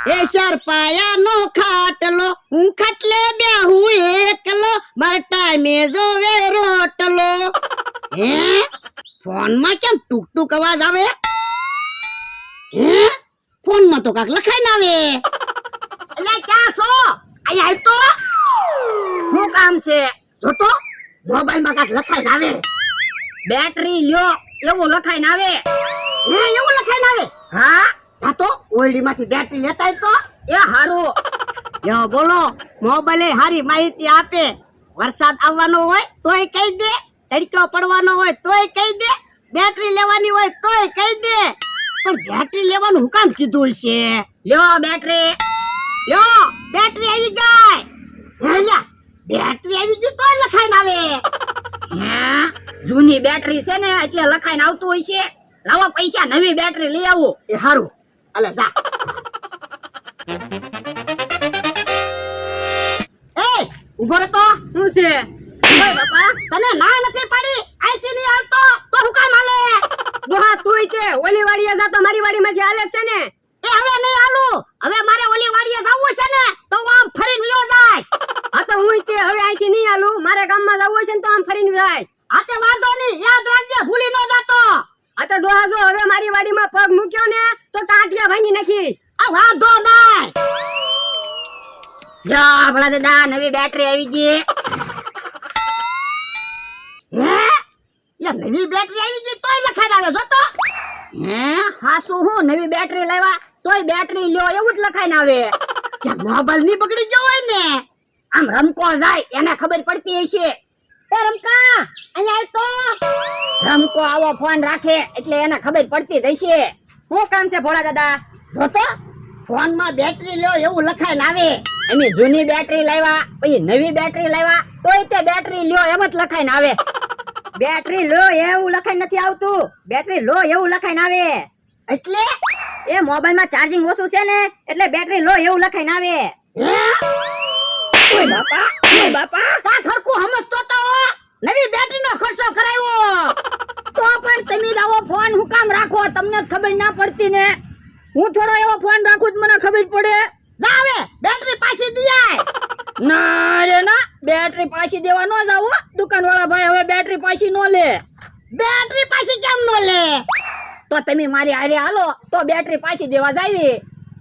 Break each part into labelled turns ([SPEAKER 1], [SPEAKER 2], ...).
[SPEAKER 1] એ ચાર પાયાનો ખાટલો હું ખાટલે બેહું એકલો માર ટાઈમે જોવે રોટલો. હે ફોનમાં કેમ ટુક ટુક અવાજ આવે? હે ફોનમાં તો કાક લખાઈ ના આવે. એટલે ક્યાં છો? અહીંયા આવ તો.
[SPEAKER 2] શું કામ છે?
[SPEAKER 1] જોતો મોબાઈલમાં કાક લખાઈ ના આવે.
[SPEAKER 2] બેટરી લ્યો એવું લખાઈને આવે.
[SPEAKER 1] હે એવું લખાઈ ના આવે?
[SPEAKER 2] હા
[SPEAKER 1] આ તો ઓરડીમાંથી બેટરી લેતા આય તો.
[SPEAKER 2] એ હારું.
[SPEAKER 1] યો બોલો, મોબાઈલે હારી માહિતી આપે. વરસાદ આવવાનો હોય તોય કહી દે, તડકો પડવાનો હોય તોય કહી દે, બેટરી લેવાની હોય તોય કહી દે. પણ બેટરી લેવાનું હું કામ કીધું છે?
[SPEAKER 2] લ્યો બેટરી.
[SPEAKER 1] યો બેટરી આવી ગઈ. હેલા બેટરી આવી ગઈ તોય લખાઈને આવે.
[SPEAKER 2] હે જૂની બેટરી છે ને એટલે લખાઈને આવતું હોય છે. લાવો પૈસા નવી બેટરી લઈ આવું.
[SPEAKER 1] એ હારું અલે જા. એ ઉભો રે તો.
[SPEAKER 2] શું છે? ઓય બાપા
[SPEAKER 1] તને ના નથી પડી? આઈથી નહીં હાલતો તો હું કામ હાલે?
[SPEAKER 2] દોહા તુંય છે ઓલી વાડીએ જા તો મારી વાડીમાંથી હાલે છે ને.
[SPEAKER 1] એ હવે નહીં હાલું. હવે મારે ઓલી વાડીએ જવું છે ને તો હું આમ ફરીને વયો જાય.
[SPEAKER 2] હા તો હું છે હવે અહીંથી નહીં હાલું. મારે ગામમાં જવું છે ને તો આમ ફરીને જાય.
[SPEAKER 1] આ તે વાંધો નહીં, યાદ રાખજે, ભૂલી ન જાતો.
[SPEAKER 2] આ તો ડોહા જો હવે મારી વાડીમાં પગ મૂક્યો ને તો ટાંટિયા ભાંગી નાખીશ.
[SPEAKER 1] આ વાંધો નહીં.
[SPEAKER 2] જો ભલા દાદા નવી બેટરી આવી ગઈ.
[SPEAKER 1] હે યાર નવી બેટરી આવી ગઈ તોય લખાઈ આવે જોતો.
[SPEAKER 2] હે હાસુ હું નવી બેટરી લાવ્યા તોય બેટરી લ્યો એવું જ લખાઈને આવે.
[SPEAKER 1] કે મોબાઈલ ની બગડી ગયો હોય ને.
[SPEAKER 2] આમ રમકો જાય એને ખબર પડતી હશે.
[SPEAKER 1] એ રમકા અહીંયા આવ તો.
[SPEAKER 2] રમકો આવો ફોન રાખે એટલે એને ખબર પડતી જ હશે. શું કામ છે ભોળા દાદા?
[SPEAKER 1] જોતો ફોન માં બેટરી લ્યો એવું લખાઈને આવે.
[SPEAKER 2] અમે જૂની બેટરી લાવ્યા પછી નવી બેટરી લાવ્યા તોય તે બેટરી લ્યો એમ જ લખાઈને આવે. બેટરી લો એવું લખાઈને નથી આવતું. બેટરી લો એવું લખાઈને આવે.
[SPEAKER 1] એટલે
[SPEAKER 2] એ મોબાઈલ માં ચાર્જિંગ ઓછું છે ને એટલે બેટરી લો એવું લખાઈને આવે.
[SPEAKER 1] હે
[SPEAKER 2] ઓય બાપા ઓય બાપા
[SPEAKER 1] તા ખરકુ સમજતો તો હો. નવી બેટરી નો ખર્ચો કરાવ્યો.
[SPEAKER 2] તો પણ તમે આવો ફોન હું કામ રાખો? તમને જ ખબર ના પડતી ને. હું થોડો એવો ફોન રાખું જ મને ખબર પડે.
[SPEAKER 1] જા હવે બેટરી પાછી દિયાય.
[SPEAKER 2] ના રે ના બેટરી પાછી દેવા ન જાવ. દુકાન વાળા ભાઈ હવે બેટરી પાછી નો લે.
[SPEAKER 1] બેટરી પાછી કેમ નો લે?
[SPEAKER 2] તો તમે મારી હારે હાલો તો બેટરી પાછી દેવા જાવી.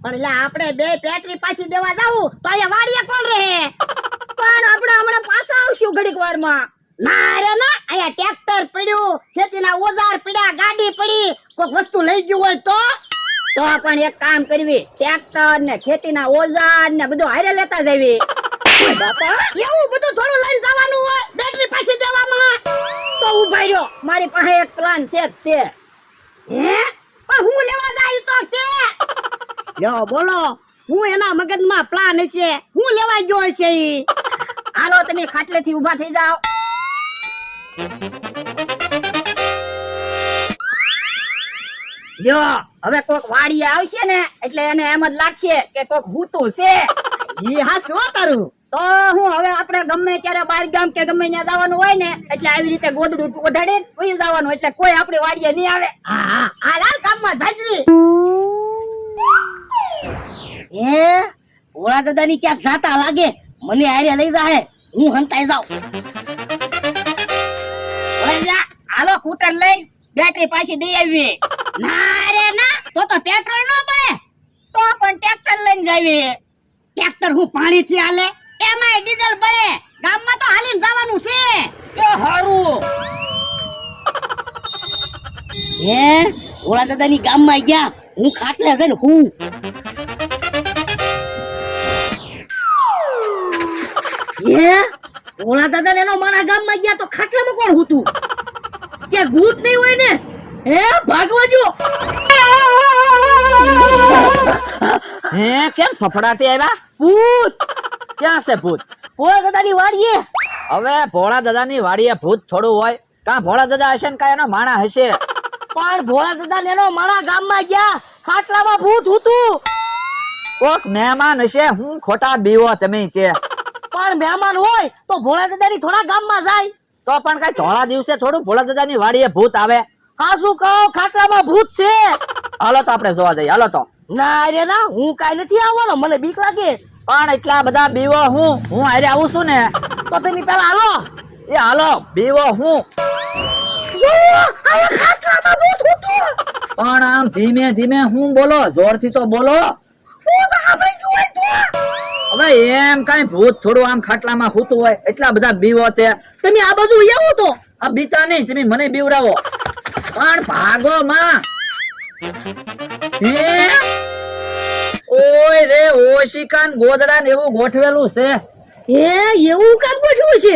[SPEAKER 1] પણ લા આપણે બે બેટરી પાછી દેવા જાવું તો અહીંયા વાડીએ કોણ રહે?
[SPEAKER 2] પણ આપણે હમણાં પાછા આવશું ઘડીક વારમાં.
[SPEAKER 1] ના રે ના, અહીંયા ટ્રેક્ટર પડ્યું, ખેતીના ઓજાર પડ્યા, ગાડી પડી, કોઈક વસ્તુ લઈ ગયું હોય તો
[SPEAKER 2] પણ એક કામ કરવી, ટ્રેક્ટર ને ખેતીના ઓજાર ને બધું હારે લેતા જાવી. ઓય બાપા
[SPEAKER 1] એવું બધું થોડું લઈને જવાનું હોય બેટરી પાછી દેવામાં?
[SPEAKER 2] તો ઉભા રહ્યો મારી પાસે એક પ્લાન છે જ તે.
[SPEAKER 1] હે પણ હું લેવા જાય તો કે લ્યો બોલો, હું એના મગજમાં પ્લાન હશે, હું લેવા ગયો હશે ઈ.
[SPEAKER 2] હાલો તમે ખાટલેથી ઊભા થઈ જાઓ. લ્યો હવે કોક વાડીએ આવશે ને એટલે એને એમ જ લાગશે કે કોક હૂતું છે.
[SPEAKER 1] ઈ હા શું તારું?
[SPEAKER 2] તો હું હવે આપણે ગમે ત્યારે બહાર ગામ કે ગમે ત્યાં જવાનું હોય ને એટલે આવી રીતે ગોદડું ઓઢાડીને ઉઈ જવાનું એટલે કોઈ આપણી વાડીએ નહીં આવે.
[SPEAKER 1] હા હા આ લાલ કામમાં ભાગવી.
[SPEAKER 3] એ ઓળા દાદાની ક્યાંક જાતા લાગે, મને હારે લઈ જાહે, હું હંતાઈ જાઉં.
[SPEAKER 2] હાલો સ્કૂટર લઈને બેટરી પાછી દઈ આવી.
[SPEAKER 1] ના રે ના, તો પેટ્રોલ ન પડે.
[SPEAKER 2] તો પણ ટ્રેક્ટર લઈને જાવી.
[SPEAKER 1] ટ્રેક્ટર હું પાણી થી હાલે, એમાંય ડીઝલ પડે, ગામમાં તો હાલીને જવાનું છે.
[SPEAKER 2] એ હારું.
[SPEAKER 3] હે ઓળા દાદાની ગામમાં ગયા, હું ખાટલે જઈને હું હે ઓળા દાદા એનો મારા ગામમાં ગયા તો ખાટલામાં કોણ હતું? કે ભૂત નહીં હોય ને? હે ભાગવા જો.
[SPEAKER 4] હે કેમ ફફડાટી આવ્યા? ભૂત ક્યાં છે ભૂત?
[SPEAKER 3] ઓળા દાદાની વાડીએ.
[SPEAKER 4] હવે ભોળા દાદાની વાડીએ ભૂત થોડું હોય, કાં ભોળા દાદા હશે ને કાં એનો માણા હશે.
[SPEAKER 3] પણ ભોળા દાદા એનો મારા ગામમાં ગયા, ખાટલામાં ભૂત હતું.
[SPEAKER 4] કોક મહેમાન હશે, હું ખોટા બીવો તમે કે.
[SPEAKER 3] પણ મહેમાન હોય તો ભોળા દાદાની થોડા ગામમાં જાય.
[SPEAKER 4] તો પણ કઈ ધોળા દિવસે થોડું ભોળા દાદાની વાડીએ ભૂત આવે?
[SPEAKER 3] હા શું કહો, ખાટલામાં ભૂત છે.
[SPEAKER 4] હાલો તો આપણે જોવા જઈએ. હાલો તો
[SPEAKER 3] ના રે ના, હું કાંઈ નથી આવવાનો, મને બીક લાગે.
[SPEAKER 4] પણ એટલા બધા બીવો હું હારે આવું છું ને.
[SPEAKER 3] તો તમે પેલા હાલો.
[SPEAKER 4] એ હાલો બીવો હું. પણ આમ ધીમે ધીમે હું બોલો, જોરથી તો બોલો. હવે એમ કઈ ભૂત થોડું આમ ખાટલામાં સૂતું હોય એટલા બધા બીવો તે.
[SPEAKER 3] તમે આ બાજુ આવો તો.
[SPEAKER 4] આ બીતા નહીં, તમે મને બીવડાવો. પણ ભાગો માં. હે ઓય રે ઓશિકાન ગોદડા ને એવું ગોઠવેલું છે.
[SPEAKER 3] એવું કામ ગોઠવ્યું છે?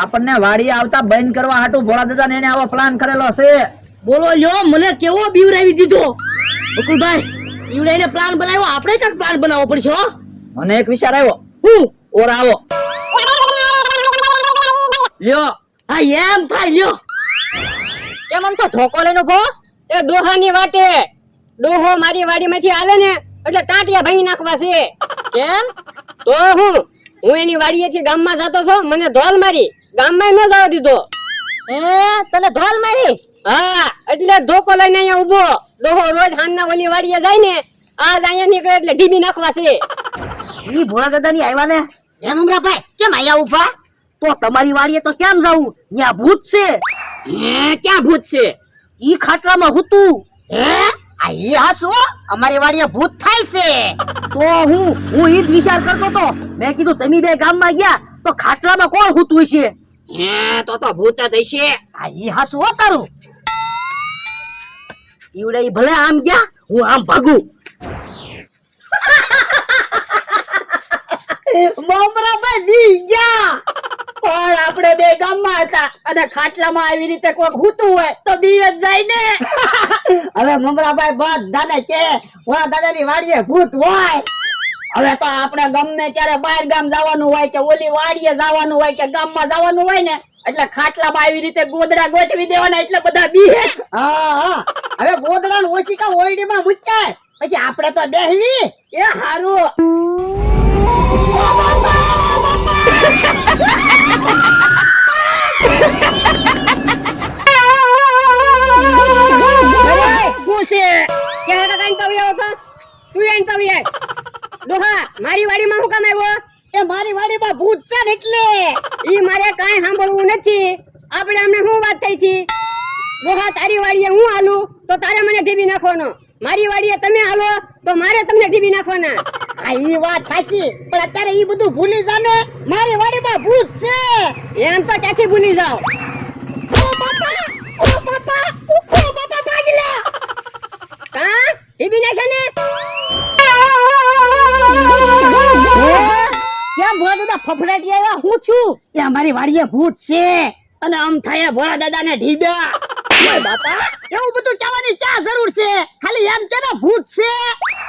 [SPEAKER 4] આપણને વાડી આવતા બંધ કરવા હાટુ ભોળા દાદા ને એને આવો પ્લાન કરેલો છે.
[SPEAKER 3] બોલો લ્યો, મને કેવો બીવરાવી દીધો. બકુલભાઈ, બીવડાઈને પ્લાન બનાવ્યો, આપણે કાંઈક પ્લાન બનાવવો પડશે હો.
[SPEAKER 4] મને એક વિચાર આવ્યો.
[SPEAKER 3] હું?
[SPEAKER 4] ઓર આવો લ્યો.
[SPEAKER 3] હા એમ થાય લ્યો.
[SPEAKER 2] કેમ આમ તો ધોકો લઈને ઉભો? એ ડોહાની વાટે. ડોહો મારી વાડીમાંથી આવે ને એટલે ટાંટિયા ભાંગી નાખવા છે. કેમ? તો હું એની વાડીએથી ગામમાં જતો છો, મને ધોલ મારી ગામમાં ન જવા દીધો.
[SPEAKER 3] તને ધોલ મારી?
[SPEAKER 2] હા, એટલે ધોકો લઈને અહીંયા ઉભો. ડોહો રોજ હાંજના ઓલી વાડીએ જાય ને, આજ અહીંયા નીકળે એટલે ઢીબી નાખવા છે.
[SPEAKER 3] ઈ ભોળા દાદા ની આવ્યા ને.
[SPEAKER 1] એમ ઉમરાભાઈ કેમ આયા ઉભા?
[SPEAKER 3] તો તમારી વાડીએ તો કેમ જાવું? ત્યાં ભૂત છે.
[SPEAKER 2] ક્યાં ભૂત છે?
[SPEAKER 3] ઈ ખાટલામાં હતું.
[SPEAKER 1] હે આ ઈ હાસુ અમારી વાડીએ ભૂત થાય છે.
[SPEAKER 3] તો હું ઈ જ વિચાર કરતો તો. મેં કીધું તમે બે ગામમાં ગયા તો ખાટલામાં કોણ હતું છે?
[SPEAKER 2] તો ભૂત જ હશે.
[SPEAKER 3] આ ઈ હાસુ હો તારું. ઈવડે ઈ ભલે આમ ગયા, હું આમ ભાગું.
[SPEAKER 1] મમરાભાઈ બી ગયા.
[SPEAKER 2] પણ આપણે બે ગામમાં હતા અને ખાટલામાં આવી રીતે કોક હૂતું હોય તો બી જ જાય ને.
[SPEAKER 1] હવે મમરાભાઈ બધાને કે ઓલા દાદાની વાડીએ ભૂત હોય.
[SPEAKER 2] હવે તો આપણે ગમે ત્યારે બહાર ગામ જવાનું હોય કે ઓલી વાડીએ જવાનું હોય કે ગામમાં જવાનું હોય ને એટલે ખાટલામાં આવી રીતે ગોદડા ગોઠવી દેવાના એટલે બધા બીહે.
[SPEAKER 1] હા હવે ગોદડા ને ઓશિકા ઓયડીમાં મૂકાય પછી આપણે તો બેહવી.
[SPEAKER 2] એ હારું. મારી વાડીમાં હું કામ આવ્યો?
[SPEAKER 1] એ મારી વાડીમાં ભૂત છે ને એટલે.
[SPEAKER 2] ઈ મારે કાંઈ સાંભળવું નથી. આપણે અમને શું વાત થઈ હતી? ડોહા તારી વાડીએ હું હાલું તો તારે મને ઢીબી નાખવાનો, મારી વાડીએ તમે હાલો તો મારે તમને ઢીબી નાખવાના.
[SPEAKER 1] આ ઈ વાત સાચી, પણ અત્યારે ઈ બધું ભૂલી જા ને. મારી વાડીમાં ભૂત છે.
[SPEAKER 2] એમ તો ક્યાંથી ભૂલી જાઓ?
[SPEAKER 1] ઓ બાપા ભાગલા.
[SPEAKER 2] કા ઢીબી નાખ્યા ને?
[SPEAKER 3] કેમ ભોળા દાદા ફફડાટી આવ્યા? હું છું.
[SPEAKER 1] એ અમારી વાડીએ ભૂત છે.
[SPEAKER 2] અને આમ થાય ભોળા દાદા ને ઢીબ્યા.
[SPEAKER 1] ઓય બાપા એવું બધું કહેવાની ક્યાં જરૂર છે? ખાલી એમ કે ને ભૂત છે.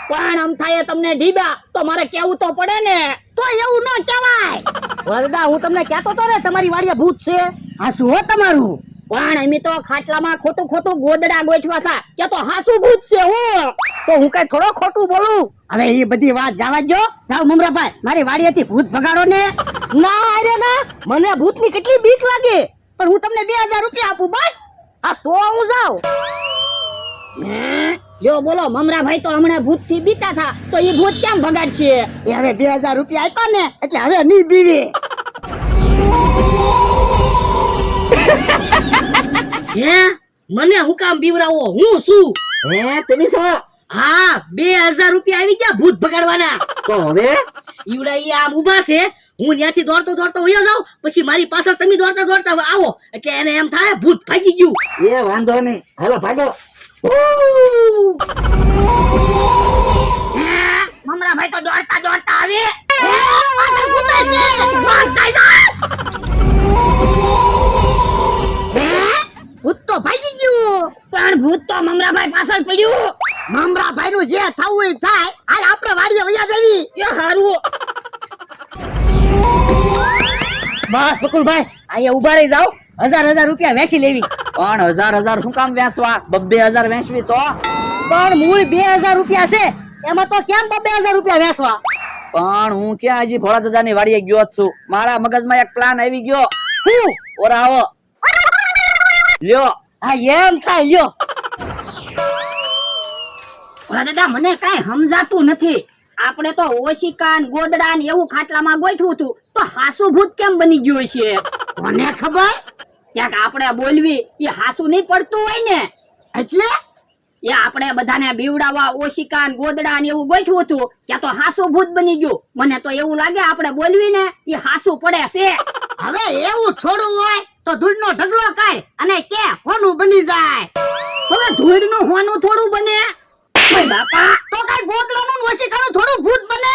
[SPEAKER 2] પણ આમ થાય તમને ઢીબ્યા તો મારે કેવું તો પડે ને.
[SPEAKER 1] તો એવું ન કહેવાય.
[SPEAKER 3] ભોળા દાદા, હું તમને કહેતો તો ને તમારી વાડીએ ભૂત છે.
[SPEAKER 1] આ શું હો તમારું?
[SPEAKER 2] પણ અમે તો ખાટલામાં ખોટું ગોદડા ગોઠવા હતા કે તો હાસુ ભૂત છે. હું
[SPEAKER 3] તો હું કઈ થોડો ખોટું બોલું?
[SPEAKER 1] હવે એ બધી વાત જવા દો. જાવ મમરાભાઈ મારી વાડીએથી ભૂત ભગાડો ને.
[SPEAKER 3] ના અરે ના, મને ભૂતની કેટલી બીક લાગે.
[SPEAKER 1] પણ હું તમને 2000 રૂપિયા આપું બસ.
[SPEAKER 3] આ તો હું જાઉં.
[SPEAKER 2] જો બોલો મમરાભાઈ તો હમણાં ભૂત થી બીતા થા તો એ ભૂત કેમ ભગાડશે?
[SPEAKER 1] એ હવે 2000 રૂપિયા આપ્યા ને એટલે હવે નહીં બીવે.
[SPEAKER 3] હે મને હું કામ બીવરાવો? હું શું?
[SPEAKER 4] તમે છો?
[SPEAKER 3] હા, 2000 રૂપિયા આવી ગયા ભૂત ભગાડવાના.
[SPEAKER 4] તો હવે
[SPEAKER 3] ઈવડા ઈ આમ ઊભા છે, હું ત્યાંથી દોડતો વયો જાઉં, પછી મારી પાછળ તમે દોડતા આવો એટલે એને એમ થાય ભૂત ભાગી ગયું.
[SPEAKER 4] એ વાંધો નહીં, હાલો ભાગો.
[SPEAKER 2] મમરાભાઈ તો દોડતા આવે.
[SPEAKER 1] ભૂત તો ભાગી ગયું.
[SPEAKER 2] પણ ભૂત તો મમરાભાઈ પાછળ પડ્યું.
[SPEAKER 1] મમરાભાઈ નું જે થવું એ થાય. હાલ આપણે વાડીએ વયા જવી.
[SPEAKER 2] એ હારું.
[SPEAKER 3] બસ બકુલભાઈ, અહીંયા ઊભા રહી જાઓ, 1000 રૂપિયા વેચી લેવી.
[SPEAKER 4] પણ 1000 શું કામ વેચવા? 2000 વેચવી તો.
[SPEAKER 3] પણ મૂળ 2000 રૂપિયા છે, એમાં તો કેમ 2000 રૂપિયા વેચવા?
[SPEAKER 4] પણ હું ક્યાં હજી ભોળા દાદાની વાડીએ ગયો જ છું. મારા મગજમાં એક પ્લાન આવી ગયો.
[SPEAKER 3] હું?
[SPEAKER 4] ઓરા આવો લ્યો.
[SPEAKER 3] હા એમ થાય લ્યો.
[SPEAKER 2] ઓલા દાદા મને કાંઈ સમજાતું નથી. આપણે તો ઓશિકા ને ગોદડા ને એવું ખાટલામાં ગોઠવું હતું, તો હાસુ ભૂત કેમ બની ગયું છે?
[SPEAKER 1] કોને ખબર?
[SPEAKER 2] ક્યાંક આપણે બોલવી એ હાસુ નહીં પડતું હોય ને,
[SPEAKER 1] એટલે
[SPEAKER 2] એ આપણે બધાને બીવડાવવા ઓશિકા ને ગોદડા ને એવું ગોઠવું હતું, ત્યાં તો હાસુ ભૂત બની ગયું. મને તો એવું લાગે આપણે બોલવી ને એ હાસુ પડે છે.
[SPEAKER 1] હવે એવું થોડું હોય તો ધૂળનો ઢગલો કર અને કે કોનું બની જાય.
[SPEAKER 2] હવે ધૂળનું હોનું થોડું બને? ઓય બાપા,
[SPEAKER 1] તો કઈ ગોદડાનું ઓશિકાનું થોડું ભૂત બને?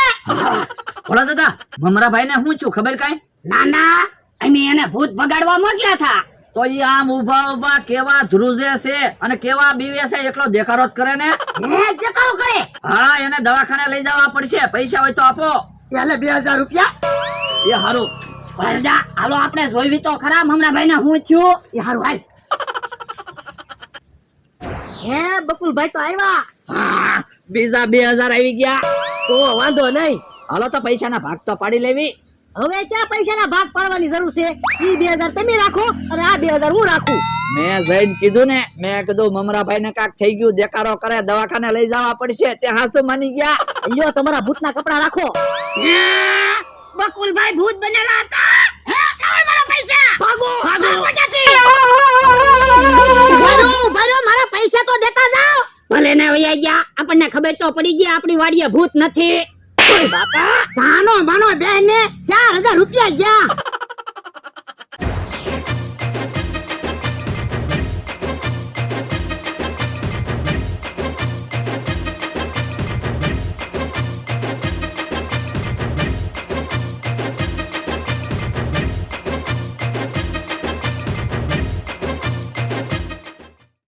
[SPEAKER 4] ભોળા દાદા મમરાભાઈ ને હું છું ખબર કાંઈ?
[SPEAKER 1] ના ના,
[SPEAKER 2] અમે એને ભૂત ભગાડવા મોકલ્યા હતા.
[SPEAKER 4] તો ઈ આમ ઊભા ઊભા કેવા ધ્રુજે છે અને કેવા બીવે છે, એકલો દેખાડો જ કરે ને.
[SPEAKER 1] હે દેખાડો કરે.
[SPEAKER 4] હા, એને દવાખાને લઈ જવા પડશે, પૈસા હોય તો આપો.
[SPEAKER 1] એટલે 2000 રૂપિયા.
[SPEAKER 4] એ હારું.
[SPEAKER 2] ઓય દાદા, હાલો આપણે જોઈવી તો ખરા મમરાભાઈ ને હું થયું.
[SPEAKER 1] એ હારું હાલ.
[SPEAKER 3] હે બકુલભાઈ તો આવ્યા.
[SPEAKER 4] હા, બીજા 2000 આવી ગયા.
[SPEAKER 3] તો વાંધો નહીં.
[SPEAKER 4] હાલો તો પૈસાના ભાગ તો પાડી લેવી.
[SPEAKER 3] હવે ક્યાં પૈસાના ભાગ પાડવાની જરૂર છે? ઈ 2000 તમે રાખો અને આ 2000 હું રાખું.
[SPEAKER 4] મેં જઈને કીધું ને, મેં કીધું મમરાભાઈ ને કાક થઈ ગયું, દેખાડો કરે, દવાખાને લઈ જવા પડશે. તે હાસુ માની ગયા.
[SPEAKER 3] લ્યો તમારા ભૂતના કપડા રાખો.
[SPEAKER 2] બકુલભાઈ ભૂત બનેલા હતા.
[SPEAKER 1] હે લાવો મારા પૈસા.
[SPEAKER 3] ભાગો
[SPEAKER 1] ભાગો ક્યાંથી? ભરો મારા પૈસા તો દેતા જાઓ.
[SPEAKER 2] ભલે ને વયા ગયા, આપણને ખબર તો પડી ગઈ આપણી વાડીએ ભૂત નથી. ઓય બાપા,
[SPEAKER 1] સાનો માનો બેન ને 4000 રૂપિયા ગયા.